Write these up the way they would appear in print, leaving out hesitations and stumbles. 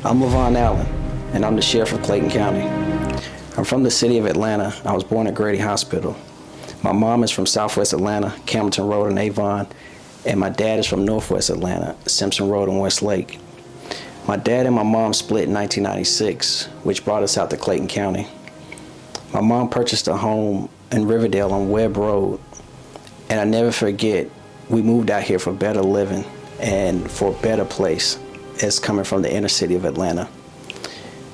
I'm Levon Allen, and I'm the sheriff of Clayton County. I'm from the city of Atlanta. I was born at Grady Hospital. My mom is from Southwest Atlanta, Campbellton Road and Avon, and my dad is from Northwest Atlanta, Simpson Road and Westlake. My dad and my mom split in 1996, which brought us out to Clayton County. My mom purchased a home in Riverdale on Webb Road, and I never forget, we moved out here for better living and for a better place as coming from the inner city of Atlanta.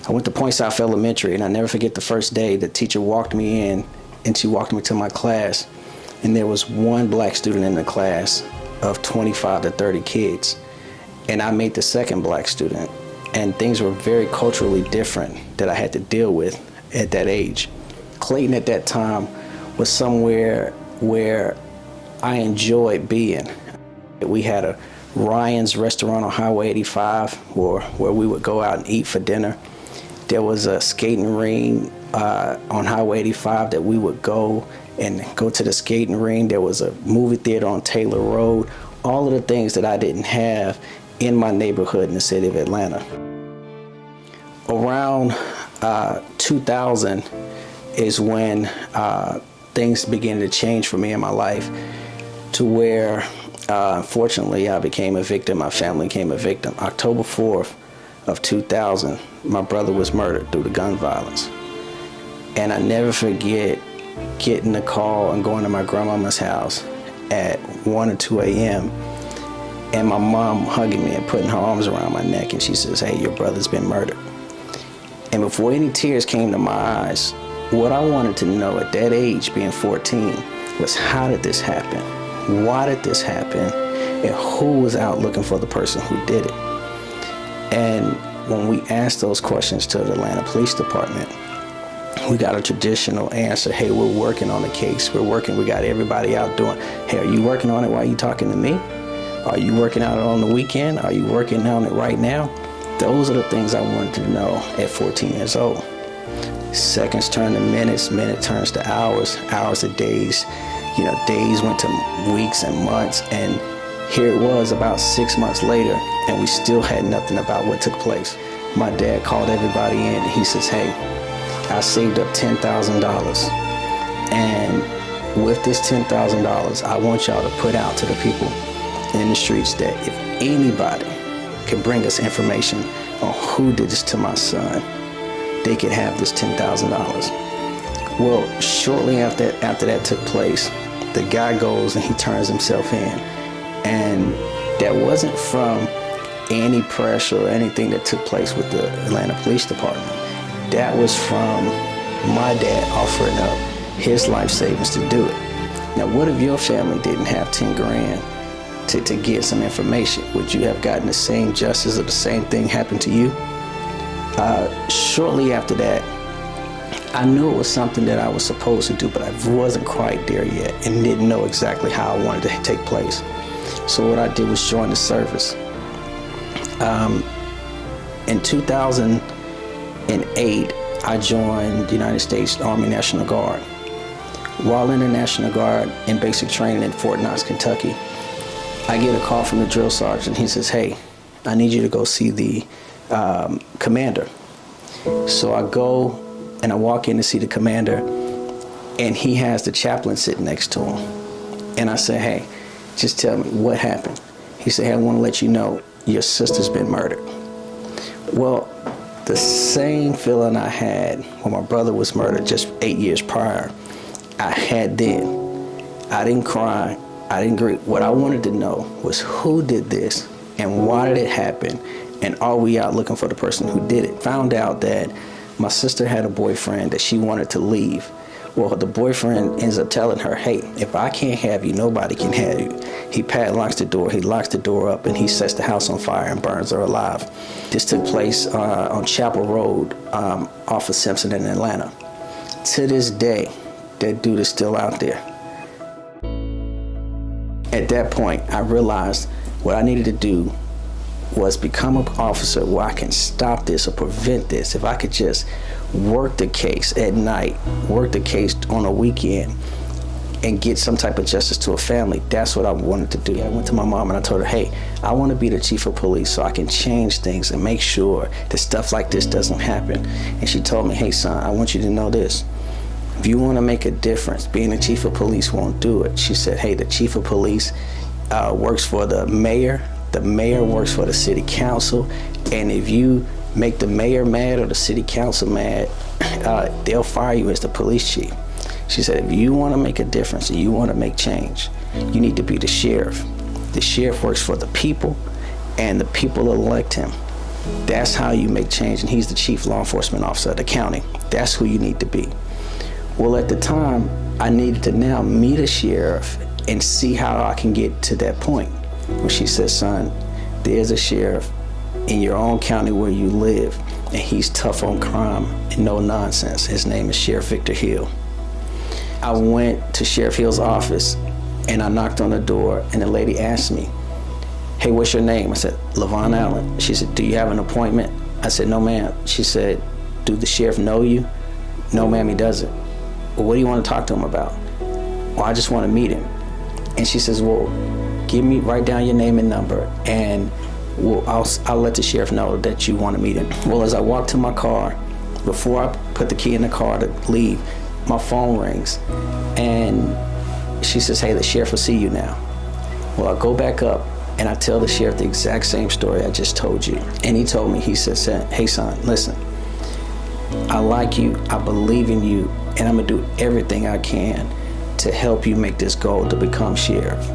I went to Point South Elementary, and I never forget the first day the teacher walked me in, and she walked me to my class, and there was one black student in the class of 25 to 30 kids, and I made the second black student, and things were very culturally different that I had to deal with at that age. Clayton at that time was somewhere where I enjoyed being. We had a Ryan's restaurant on Highway 85 where we would go out and eat for dinner. There was a skating ring on Highway 85 that we would go to the skating ring. There was a movie theater on Taylor Road. All of the things that I didn't have in my neighborhood in the city of Atlanta. Around 2000 is when things began to change for me in my life, to where unfortunately I became a victim, my family became a victim. October 4th of 2000, my brother was murdered through the gun violence. And I never forget getting the call and going to my grandmama's house at 1 or 2 a.m. and my mom hugging me and putting her arms around my neck, and she says, "Hey, your brother's been murdered." And before any tears came to my eyes, what I wanted to know at that age, being 14, was how did this happen? Why did this happen? And who was out looking for the person who did it? And when we asked those questions to the Atlanta Police Department, we got a traditional answer: "Hey, we're working on the case. We got everybody out doing." "Hey, are you working on it while you talking to me? Are you working on it on the weekend? Are you working on it right now?" Those are the things I wanted to know at 14 years old. Seconds turn to minutes, minutes turns to hours, hours to days. Days went to weeks and months, and here it was about 6 months later, and we still had nothing about what took place. My dad called everybody in, and he says, "Hey, I saved up $10,000, and with this $10,000, I want y'all to put out to the people in the streets that if anybody can bring us information on who did this to my son, they could have this $10,000. Well, shortly after that took place, the guy goes and he turns himself in. And that wasn't from any pressure or anything that took place with the Atlanta Police Department. That was from my dad offering up his life savings to do it. Now, what if your family didn't have 10 grand to get some information? Would you have gotten the same justice or the same thing happen to you? Shortly after that, I knew it was something that I was supposed to do, but I wasn't quite there yet and didn't know exactly how I wanted to take place. So what I did was join the service. In 2008, I joined the United States Army National Guard. While in the National Guard in basic training in Fort Knox, Kentucky, I get a call from the drill sergeant. He says, "Hey, I need you to go see the commander." So I go and I walk in to see the commander, and he has the chaplain sitting next to him. And I say, "Hey, just tell me what happened." He said, "Hey, I want to let you know your sister's been murdered." Well, the same feeling I had when my brother was murdered just 8 years prior, I had then. I didn't cry, I didn't grieve. What I wanted to know was who did this and why did it happen, and are we out looking for the person who did it? Found out that my sister had a boyfriend that she wanted to leave. Well, the boyfriend ends up telling her, "Hey, if I can't have you, nobody can have you." He padlocks the door, he locks the door up, and he sets the house on fire and burns her alive. This took place on Chapel Road off of Simpson in Atlanta. To this day, that dude is still out there. At that point, I realized what I needed to do was become an officer where I can stop this or prevent this. If I could just work the case at night, work the case on a weekend, and get some type of justice to a family. That's what I wanted to do. I went to my mom and I told her, hey, I want to be the chief of police so I can change things and make sure that stuff like this doesn't happen. And she told me, hey son, I want you to know this. If you want to make a difference, being the chief of police won't do it. She said, hey, the chief of police works for the mayor works for the city council, and if you make the mayor mad or the city council mad, they'll fire you as the police chief. She said, if you want to make a difference and you want to make change, you need to be the sheriff. The sheriff works for the people, and the people elect him. That's how you make change, and he's the chief law enforcement officer of the county. That's who you need to be. Well, at the time, I needed to now meet a sheriff and see how I can get to that point. Well, she said, son, there's a sheriff in your own county where you live, and he's tough on crime and no nonsense. His name is Sheriff Victor Hill. I went to Sheriff Hill's office and I knocked on the door, and the lady asked me, hey, what's your name? I said, Levon Allen. She said, do you have an appointment? I said, no, ma'am. She said, do the sheriff know you? No, ma'am, he doesn't. Well, what do you want to talk to him about? Well, I just want to meet him. And she says, well, write down your name and number, and I'll let the sheriff know that you want to meet him. Well, as I walked to my car, before I put the key in the car to leave, my phone rings, and she says, hey, the sheriff will see you now. Well, I go back up, and I tell the sheriff the exact same story I just told you. And he told me, he said, hey, son, listen, I like you, I believe in you, and I'm gonna do everything I can to help you make this goal to become sheriff.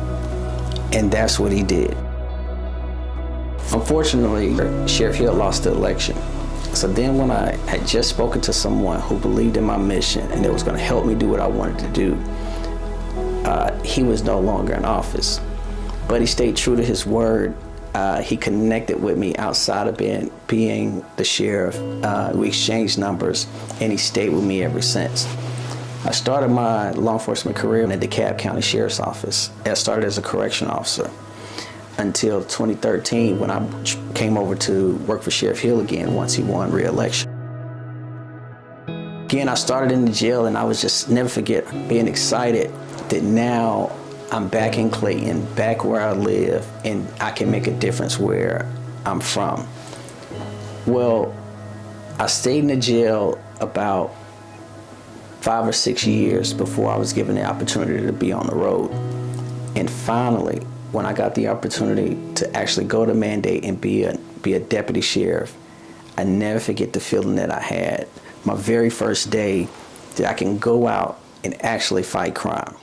And that's what he did. Unfortunately, Sheriff Hill lost the election. So then when I had just spoken to someone who believed in my mission and that was gonna help me do what I wanted to do, he was no longer in office. But he stayed true to his word. He connected with me outside of being the sheriff. We exchanged numbers, and he stayed with me ever since. I started my law enforcement career in the DeKalb County Sheriff's Office. I started as a correction officer until 2013 when I came over to work for Sheriff Hill again once he won re-election. Again, I started in the jail, and I was just, never forget, being excited that now I'm back in Clayton, back where I live, and I can make a difference where I'm from. Well, I stayed in the jail about 5 or 6 years before I was given the opportunity to be on the road. And finally, when I got the opportunity to actually go to mandate and be a deputy sheriff, I never forget the feeling that I had my very first day that I can go out and actually fight crime.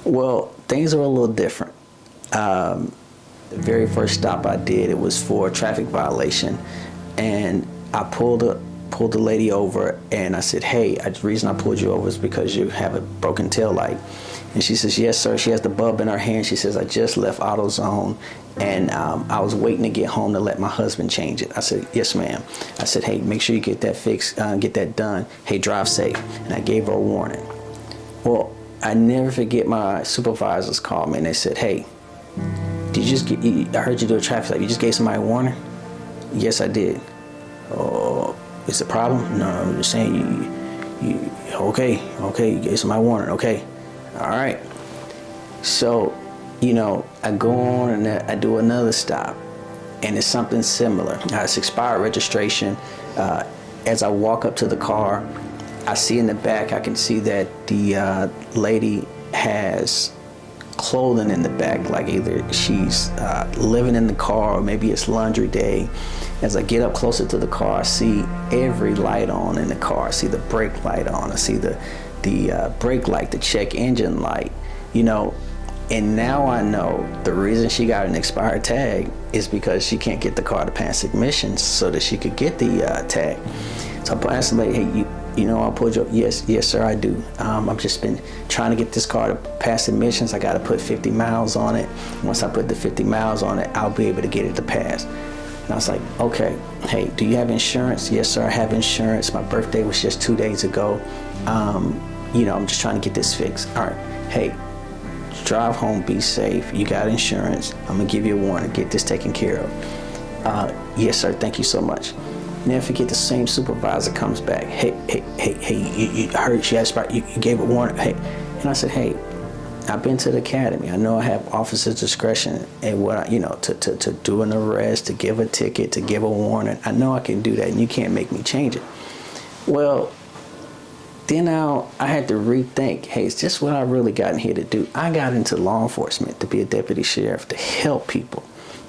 Well, things are a little different. The very first stop I did, it was for a traffic violation, and I pulled the lady over, and I said, hey, the reason I pulled you over is because you have a broken tail light. And she says, yes, sir. She has the bulb in her hand. She says, I just left AutoZone, and I was waiting to get home to let my husband change it. I said, yes, ma'am. I said, hey, make sure you get that fixed, get that done. Hey, drive safe. And I gave her a warning. Well, I never forget my supervisors called me, and they said, hey, did you just I heard you do a traffic light. You just gave somebody a warning? Yes, I did. Oh, is it a problem? No, I'm just saying you okay, you gave somebody a warning, okay. All right. So, I go on and I do another stop, and it's something similar. It's expired registration. As I walk up to the car, I see in the back, I can see that the lady has clothing in the back, like either she's living in the car or maybe it's laundry day. As I get up closer to the car, I see every light on in the car. I see the brake light on. I see the brake light, the check engine light, and now I know the reason she got an expired tag is because she can't get the car to pass admissions so that she could get the tag. So I asked the lady, hey, I pulled you up. Yes, sir, I do. I've just been trying to get this car to pass admissions. I got to put 50 miles on it. Once I put the 50 miles on it, I'll be able to get it to pass. And I was like, okay, hey, do you have insurance? Yes, sir, I have insurance. My birthday was just 2 days ago. I'm just trying to get this fixed. All right, hey, drive home, be safe. You got insurance. I'm gonna give you a warning. Get this taken care of. Yes, sir, thank you so much. Never forget, the same supervisor comes back. Hey, you heard you asked about, you gave a warning. Hey, and I said, hey, I've been to the academy. I know I have officer's discretion and to do an arrest, to give a ticket, to give a warning. I know I can do that, and you can't make me change it. Well, then I had to rethink, hey, is this what I really got in here to do? I got into law enforcement to be a deputy sheriff, to help people,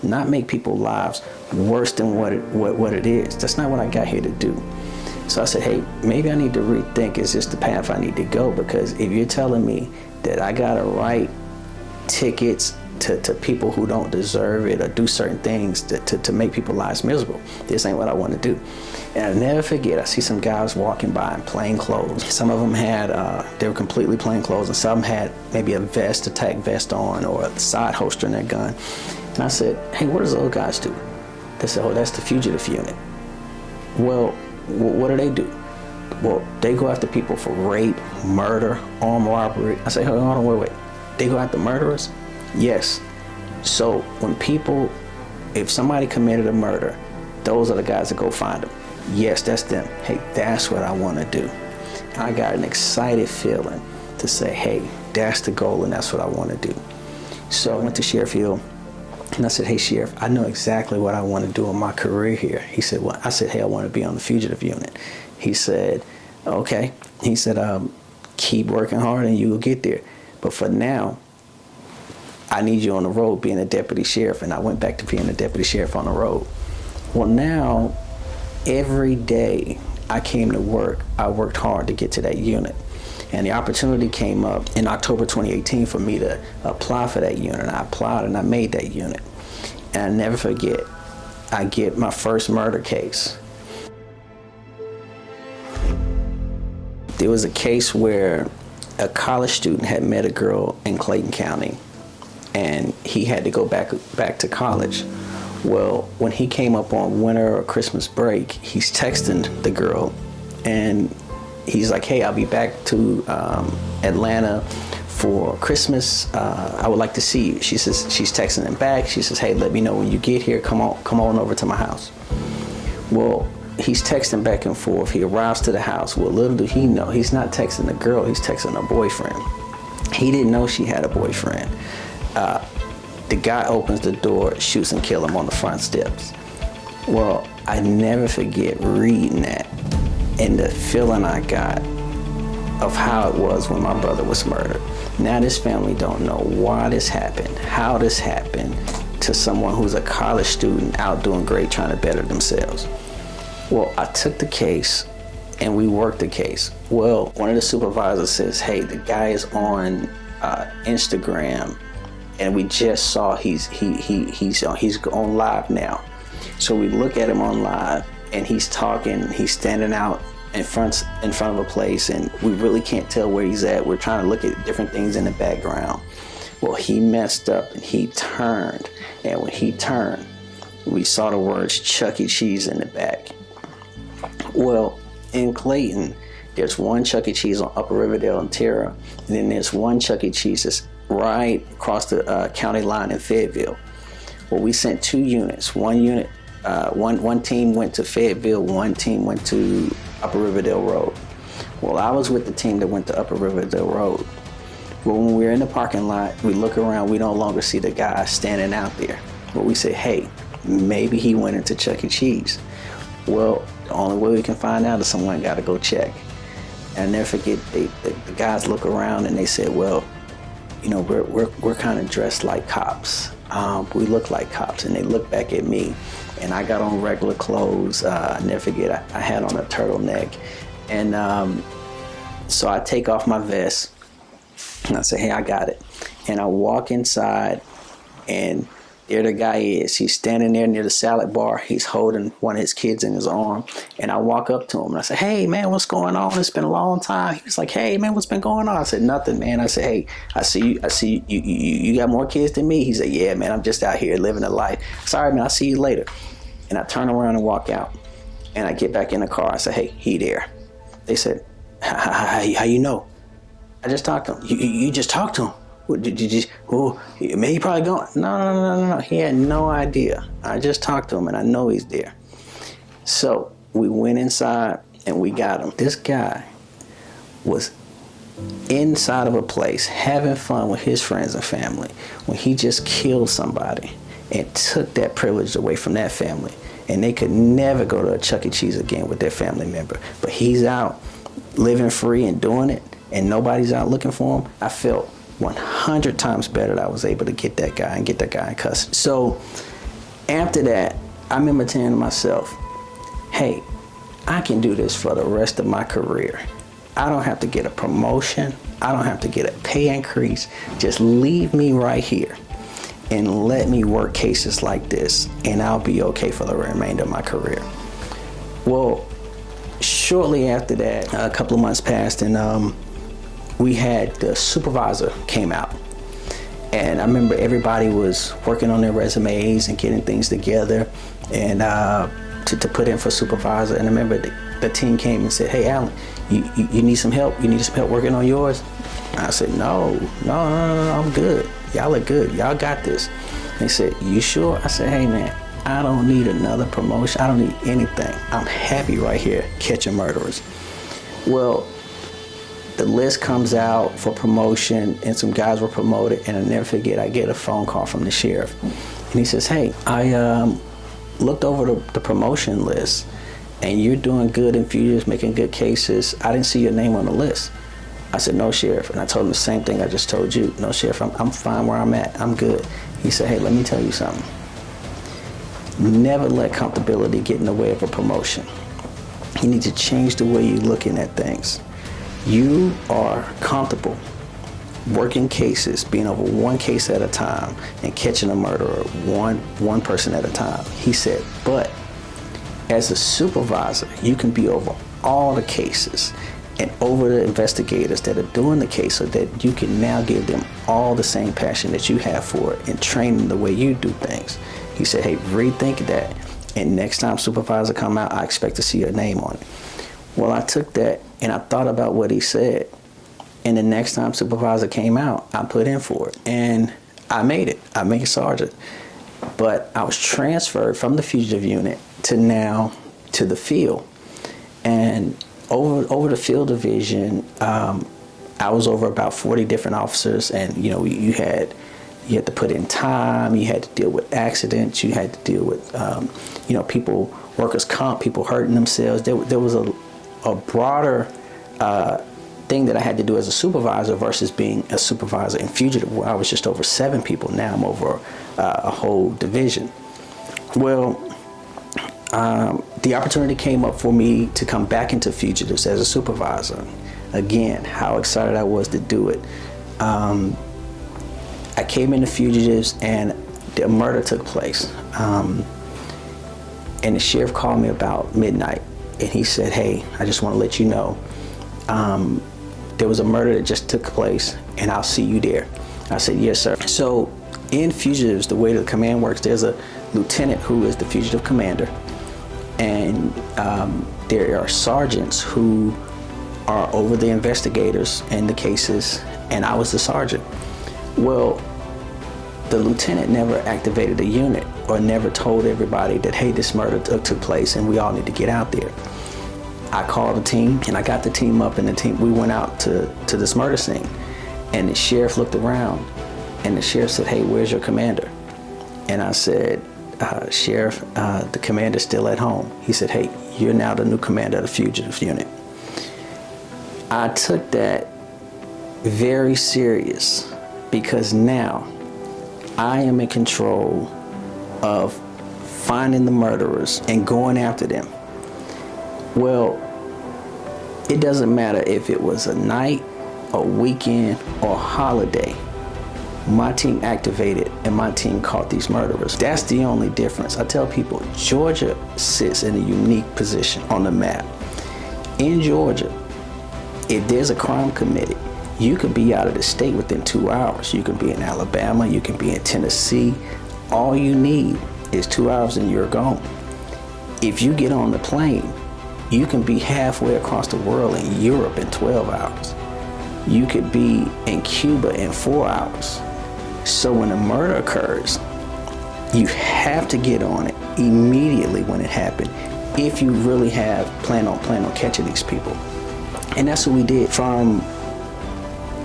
not make people's lives worse than what it is. That's not what I got here to do. So I said, hey, maybe I need to rethink, is this the path I need to go? Because if you're telling me that I gotta write tickets to people who don't deserve it, or do certain things to make people's lives miserable, this ain't what I want to do. And I'll never forget, I see some guys walking by in plain clothes. Some of them had, they were completely plain clothes, and some had maybe a vest, attack vest on, or a side holster in their gun. And I said, hey, what does those guys do? They said, oh, that's the fugitive unit. Well, what do? Well, they go after people for rape, murder, armed robbery. I say, hold on, wait. They go after murderers? Yes. So if somebody committed a murder, those are the guys that go find them. Yes, that's them. Hey, that's what I want to do. I got an excited feeling to say, hey, that's the goal, and that's what I want to do. So I went to Sheffield, and I said, hey, Sheriff, I know exactly what I want to do in my career here. He said, well, I said, hey, I want to be on the fugitive unit. He said, okay. He said, keep working hard and you will get there. But for now, I need you on the road being a deputy sheriff. And I went back to being a deputy sheriff on the road. Well, now, every day I came to work, I worked hard to get to that unit. And the opportunity came up in October 2018 for me to apply for that unit. I applied and I made that unit. And I never forget, I get my first murder case. There was a case where a college student had met a girl in Clayton County, and he had to go back to college. Well, when he came up on winter or Christmas break, he's texting the girl, and he's like, hey, I'll be back to Atlanta for Christmas. I would like to see you. She says, she's texting him back. She says, hey, let me know when you get here. Come on over to my house. Well, he's texting back and forth. He arrives to the house. Well, little did he know, he's not texting the girl, he's texting her boyfriend. He didn't know she had a boyfriend. The guy opens the door, shoots and kills him on the front steps. Well, I never forget reading that and the feeling I got of how it was when my brother was murdered. Now this family don't know why this happened, how this happened to someone who's a college student out doing great, trying to better themselves. Well, I took the case and we worked the case. Well, one of the supervisors says, hey, the guy is on Instagram, and we just saw he's on live now. So we look at him on live, and he's talking, he's standing out in front of a place, and we really can't tell where he's at. We're trying to look at different things in the background. Well, he messed up and he turned, and when he turned, we saw the words Chuck E. Cheese in the back. Well, in Clayton, there's one Chuck E. Cheese on Upper Riverdale and Terra, and then there's one Chuck E. Cheese that's right across the county line in Fayetteville. Well, we sent 2 units. One team went to Fayetteville, one team went to Upper Riverdale Road. Well, I was with the team that went to Upper Riverdale Road. Well, when we're in the parking lot, we look around, we no longer see the guy standing out there. Well, we say, hey, maybe he went into Chuck E. Cheese. Well, the only way we can find out is someone got to go check. And I never forget, the guys look around and they said, well, you know, we're kind of dressed like cops. We look like cops. And they look back at me, and I got on regular clothes. I never forget, I had on a turtleneck. And so I take off my vest and I say, hey, I got it. And I walk inside, and there the guy is. He's standing there near the salad bar. He's holding one of his kids in his arm. And I walk up to him and I say, hey, man, what's going on? It's been a long time. He's like, hey, man, what's been going on? I said, nothing, man. I said, hey, I see you got more kids than me. He said, yeah, man, I'm just out here living a life. Sorry, man, I'll see you later. And I turn around and walk out. And I get back in the car. I said, hey, he there. They said, how you know? I just talked to him. You just talked to him? Did you just, oh, man, he probably gone. No. He had no idea. I just talked to him, and I know he's there. So we went inside and we got him. This guy was inside of a place having fun with his friends and family when he just killed somebody and took that privilege away from that family, and they could never go to a Chuck E. Cheese again with their family member. But he's out living free and doing it, and nobody's out looking for him. I felt 100 times better that I was able to get that guy and get that guy in custody. So after that, I remember telling myself, hey, I can do this for the rest of my career. I don't have to get a promotion. I don't have to get a pay increase. Just leave me right here and let me work cases like this, and I'll be okay for the remainder of my career. Well, shortly after that, a couple of months passed, and we had the supervisor came out. And I remember everybody was working on their resumes and getting things together and to put in for supervisor. And I remember the team came and said, hey, Alan, you need some help? You need some help working on yours? I said, no, I'm good. Y'all are good. Y'all got this. They said, you sure? I said, hey, man, I don't need another promotion. I don't need anything. I'm happy right here catching murderers. Well, the list comes out for promotion, and some guys were promoted, and I'll never forget, I get a phone call from the sheriff. And he says, hey, I looked over the promotion list, and you're doing good in fugitives, making good cases. I didn't see your name on the list. I said, no, Sheriff. And I told him the same thing I just told you. No, Sheriff, I'm fine where I'm at. I'm good. He said, hey, let me tell you something. Never let comfortability get in the way of a promotion. You need to change the way you're looking at things. You are comfortable working cases, being over one case at a time, and catching a murderer one person at a time. He said, but as a supervisor, you can be over all the cases and over the investigators that are doing the case, so that you can now give them all the same passion that you have for it and train them the way you do things. He said, hey, rethink that, and next time supervisor come out, I expect to see your name on it. Well, I took that and I thought about what he said, and the next time supervisor came out, I put in for it, and I made it. I made sergeant. But I was transferred from the fugitive unit to the field, and over the field division, I was over about 40 different officers, and you had to put in time, you had to deal with accidents, you had to deal with people, workers' comp, people hurting themselves. There was a broader thing that I had to do as a supervisor versus being a supervisor in fugitive, where I was just over 7 people. Now I'm over a whole division. Well, the opportunity came up for me to come back into fugitives as a supervisor. Again, how excited I was to do it. I came into fugitives and the murder took place. And the sheriff called me about midnight, and he said, hey, I just want to let you know, there was a murder that just took place, and I'll see you there. I said, yes, sir. So in fugitives, the way the command works, there's a lieutenant who is the fugitive commander, and there are sergeants who are over the investigators and the cases, and I was the sergeant. Well, the lieutenant never activated a unit or never told everybody that, hey, this murder took place and we all need to get out there. I called a team, and I got the team up, and we went out to this murder scene, and the sheriff looked around, and the sheriff said, hey, where's your commander? And I said, Sheriff, the commander's still at home. He said, hey, you're now the new commander of the fugitive unit. I took that very serious, because now I am in control of finding the murderers and going after them. Well, it doesn't matter if it was a night, a weekend, or a holiday. My team activated and my team caught these murderers. That's the only difference. I tell people, Georgia sits in a unique position on the map. In Georgia, if there's a crime committed, you could be out of the state within 2 hours. You can be in Alabama, you can be in Tennessee. All you need is 2 hours and you're gone. If you get on the plane, you can be halfway across the world in Europe in 12 hours. You could be in Cuba in 4 hours. So when a murder occurs, you have to get on it immediately when it happened. if you really have plan on catching these people. And that's what we did from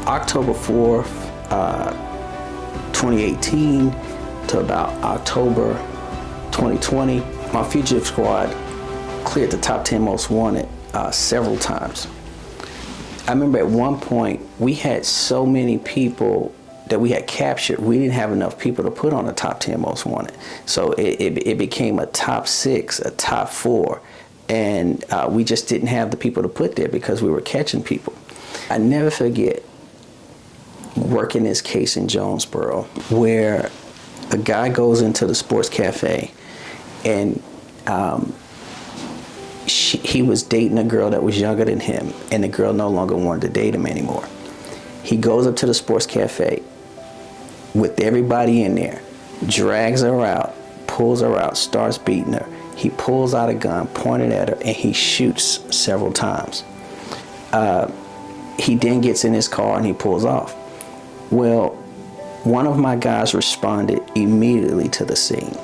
October 4th, 2018 to about October 2020. My fugitive squad cleared the top 10 most wanted several times. I remember at one point we had so many people that we had captured, we didn't have enough people to put on the top 10 most wanted. So it became a top 6, a top 4, and we just didn't have the people to put there because we were catching people. I never forget working this case in Jonesboro where a guy goes into the sports cafe and he was dating a girl that was younger than him, and the girl no longer wanted to date him anymore. He goes up to the sports cafe with everybody in there, drags her out, pulls her out, starts beating her. He pulls out a gun, pointed at her, and he shoots several times. He then gets in his car and he pulls off. Well, one of my guys responded immediately to the scene.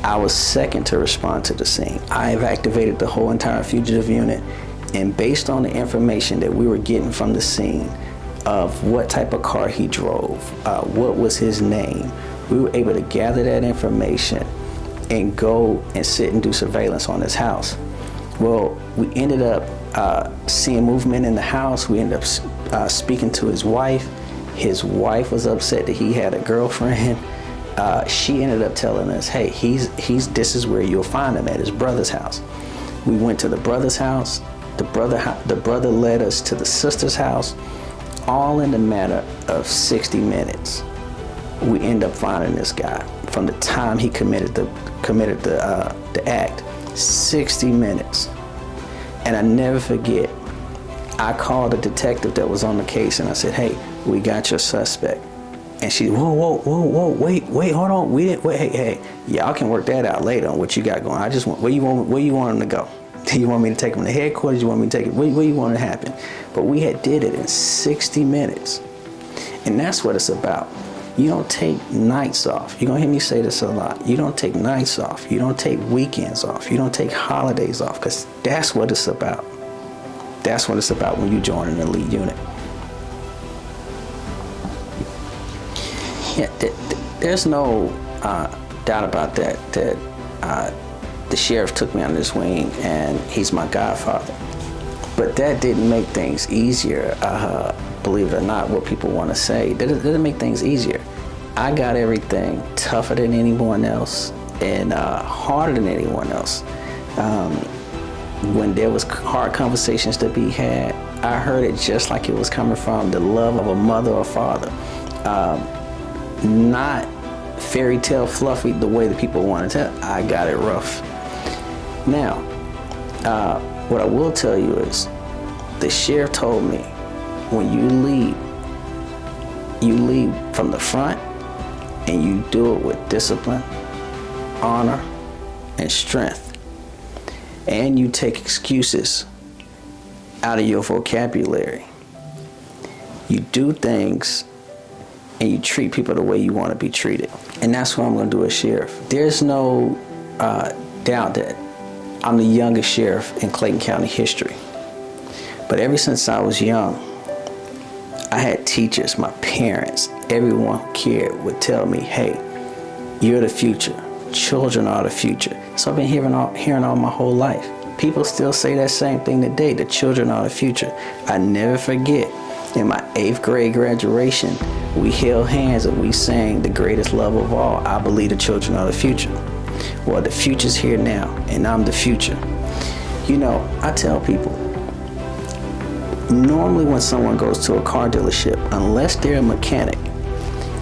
I was second to respond to the scene. I have activated the whole entire fugitive unit, and based on the information that we were getting from the scene of what type of car he drove, what was his name, we were able to gather that information and go and sit and do surveillance on his house. Well, we ended up seeing movement in the house. We ended up speaking to his wife. His wife was upset that he had a girlfriend. She ended up telling us, hey, this is where you'll find him, at his brother's house. We went to the brother's house. The brother led us to the sister's house, all in the matter of 60 minutes. We end up finding this guy from the time he committed the act. 60 minutes. And I never forget, I called the detective that was on the case and I said, hey, we got your suspect. And she, whoa, wait, hold on. Hey, y'all can work that out later on what you got going. I just want, where you want him to go? Do you want me to take him to headquarters? You want me to take it? Where you want it to happen? But we had did it in 60 minutes. And that's what it's about. You don't take nights off. You're gonna hear me say this a lot. You don't take nights off. You don't take weekends off. You don't take holidays off, because that's what it's about. That's what it's about when you join an elite unit. Yeah, there's no doubt about that, the sheriff took me under his wing and he's my godfather. But that didn't make things easier, believe it or not, what people want to say. That didn't make things easier. I got everything tougher than anyone else and harder than anyone else. When there was hard conversations to be had, I heard it just like it was coming from the love of a mother or father. Not fairy tale fluffy the way that people want to tell. I got it rough. Now, what I will tell you is the sheriff told me, when you lead from the front and you do it with discipline, honor, and strength, and you take excuses out of your vocabulary. You do things and you treat people the way you want to be treated. And that's what I'm going to do as sheriff. There's no doubt that I'm the youngest sheriff in Clayton County history. But ever since I was young, I had teachers, my parents, everyone who cared would tell me, hey, you're the future. Children are the future. So I've been hearing all my whole life. People still say that same thing today, the children are the future. I never forget, in my 8th grade graduation, we held hands and we sang the greatest love of all, I believe the children are the future. Well, the future's here now, and I'm the future. You know, I tell people, normally when someone goes to a car dealership, unless they're a mechanic,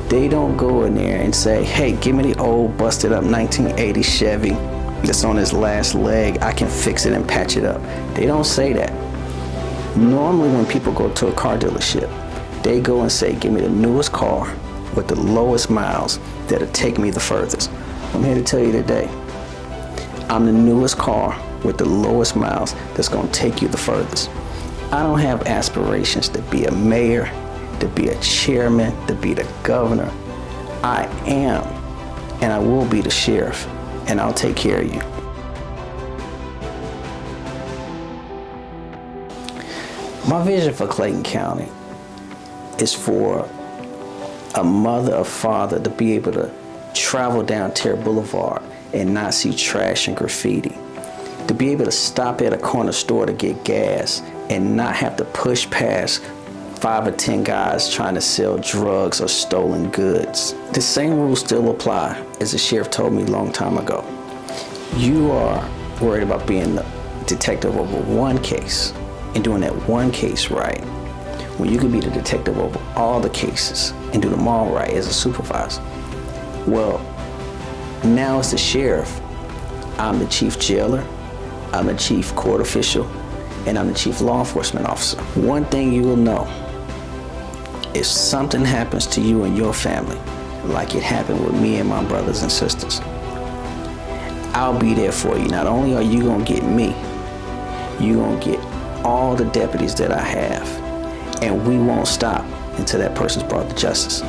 they don't go in there and say, hey, give me the old busted up 1980 Chevy that's on its last leg. I can fix it and patch it up. They don't say that. Normally when people go to a car dealership, they go and say, give me the newest car with the lowest miles that'll take me the furthest. I'm here to tell you today, I'm the newest car with the lowest miles that's gonna take you the furthest. I don't have aspirations to be a mayor, to be a chairman, to be the governor. I am, and I will be the sheriff, and I'll take care of you. My vision for Clayton County is for a mother or father to be able to travel down Terre Boulevard and not see trash and graffiti. To be able to stop at a corner store to get gas and not have to push past 5 or 10 guys trying to sell drugs or stolen goods. The same rules still apply as the sheriff told me a long time ago. You are worried about being the detective over one case and doing that one case right, when you could be the detective over all the cases and do them all right as a supervisor. Well, now as the sheriff, I'm the chief jailer, I'm the chief court official, and I'm the chief law enforcement officer. One thing you will know, if something happens to you and your family, like it happened with me and my brothers and sisters, I'll be there for you. Not only are you gonna get me, you're gonna get all the deputies that I have, and we won't stop until that person's brought to justice.